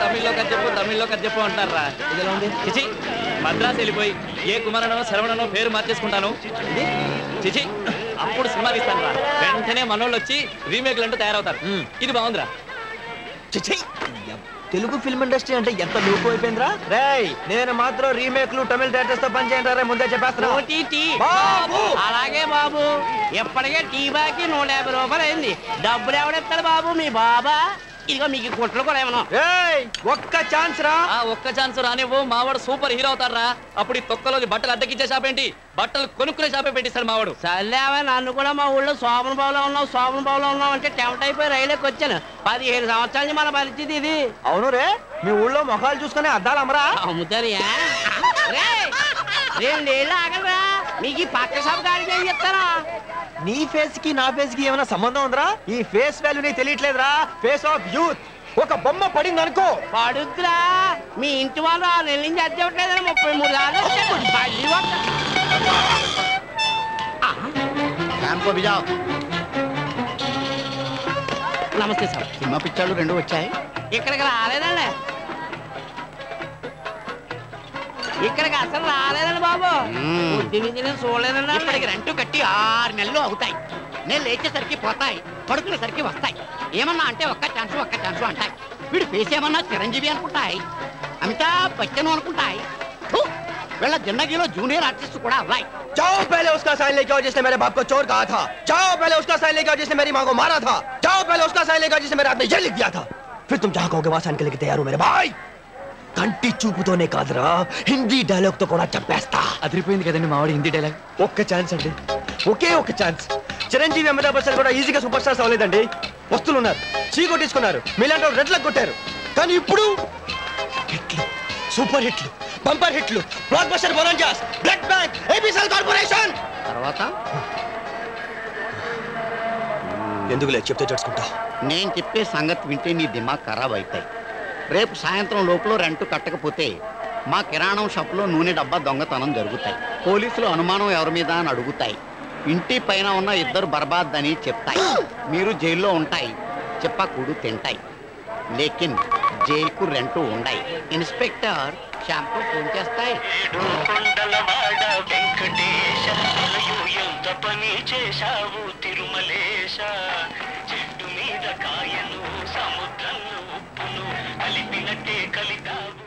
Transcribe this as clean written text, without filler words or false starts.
తమిళ్లో కథ చెప్పు అంటారా? చిచి, మద్రాసు వెళ్ళిపోయి ఏ కుమారనో శరవణనో పేరు మార్చేసుకుంటాను. చిచి, అప్పుడు సినిమా తీస్తాను రా. వెంటనే మనోళ్ళు వచ్చి రీమేక్లు అంటూ తయారవుతారు. ఇది బాగుందిరా. చిచి, తెలుగు ఫిల్మ్ ఇండస్ట్రీ అంటే ఎంత లూపు అయిపోయిందిరా. రేయ్, నేను మాత్రం రీమేక్లు తమిళ డైరెక్టర్స్ తో పని చేయండి ముందే చెప్పేస్తున్నా. అలాగే బాబు, ఎప్పటికే టీ బాకి 150 రూపాయలు అయింది. డబ్బులు ఎవడెత్తాడు బాబు? మీ బాబా? ఇదిగో మీకు కుట్లు కూడా ఏమన్నా. ఒక్క ఛాన్స్ రా. ఒక్క ఛాన్స్ రానివ్వు. మావాడు సూపర్ హీరో అవుతారా. అప్పుడు ఈ తొక్కలో బట్టలు అద్దెకిచ్చే షాప్ ఏంటి, బట్టలు కొనుక్కునే షాపే పెట్టిస్తాడు మావాడు. సర్లేవా, నన్ను కూడా మా ఊళ్ళో శోభన బాబులో ఉన్నావు అంటే టెంప్ట్ అయిపోయి రైలుకి వచ్చాను. 15 సంవత్సరాల నుంచి మన పరిస్థితి ఇది. అవును రే, మీ ఊళ్ళో మొఖాలు చూసుకునే అద్దాలు అమ్మరా? అమ్ముతారు. 2 ఏళ్ళు ఆగలరా, మీకు ఈ పక్క షాప్ గారికి ఏం చెప్తారా? నీ ఫేస్ కి నా ఫేస్ కి ఏమైనా సంబంధం ఉందిరా? ఈ ఫేస్ వాల్యూ నీకు తెలియట్లేదురా. Face of youth. ఒక బొమ్మ పడింది అనుకో, పడుద్దురా. మీ ఇంటి వాళ్ళు 6 నెలల నుంచి అద్దెవట్లేదని 33 నమస్తే సార్. సినిమా పిక్చర్లు 2 వచ్చాయి. ఇక్కడికి రాలేదండి. ఇక్కడికి అసలు రాలేదండి బాబు. బుద్ధి నుంచి నేను చూడలేదండి. ఇప్పటికి రెంట్ కట్టి 6 నెలలు అవుతాయి. నేను లేచేసరికి పోతాయి, పడుకునేసరికి వస్తాయి. ఏమన్నా అంటే ఒక్క ఛాన్స్ అంటాయి. వీడు ఫేస్ ఏమన్నా చిరంజీవి అనుకుంటాయి, అమితాబ్ బచ్చన్ అనుకుంటాయి. వీళ్ళ జిందగీలో జూనియర్ ఆర్టిస్ట్ కూడా అవ్వాయి. जाओ पहले उसका साइन लेके आओ जिसने मेरे बाप को चोर कहा था. जाओ पहले उसका साइन लेके आओ जिसने मेरी माँ को मारा था. जाओ पहले उसका साइन लेके आओ जिसने मेरे हाथ में ये लिख दिया था. फिर तुम जहाँ कहोगे वहाँ साइन के लेके तैयार हो मेरे भाई. కంటి చూపుతోనే కాదురా, హిందీ డైలాగ్ తో కూడా చెప్పేస్తా. అదిరిపోయింది కదండి మావాడి హిందీ డైలాగ్. ఒక్క ఛాన్స్ అండి, ఒకే ఒక్క ఛాన్స్. చిరంజీవి అమితాబ్ బచ్చన్ కూడా ఈజీగా సూపర్ స్టార్స్ అవ్వలేదండి. వస్తున్నారు, చీకొట్టించుకున్నారు, మీలాంటి రెడ్లకు కొట్టారు. కానీ ఇప్పుడు హిట్లు, సూపర్ హిట్లు, బంపర్ హిట్లు, blockbuster bonanzas, blood bank, ABCL corporation. తర్వాత ఎందుకులే చెప్తే చేసుకుంటా. నేను చెప్పే సంగతి వింటే నీ దిమాగ్ ఖరాబ్ అవుతాయి. రేపు సాయంత్రం లోపల రెంట్ కట్టకపోతే మా కిరాణం షాప్లో నూనె డబ్బా దొంగతనం జరుగుతాయి. పోలీసులు అనుమానం ఎవరి మీద అని అడుగుతాయి. ఇంటి పైన ఉన్న 2 బర్బాద్ అని చెప్తాయి. మీరు జైల్లో ఉంటాయి, చెప్పకూడు తింటాయి. లేకిన్ జైలుకు రెంటు ఉండాయి. ఇన్స్పెక్టర్ షాంపూ ఫోన్ చేస్తాయి. సముద్రంలో ఉప్పును కలిపినట్టే కలిగావు.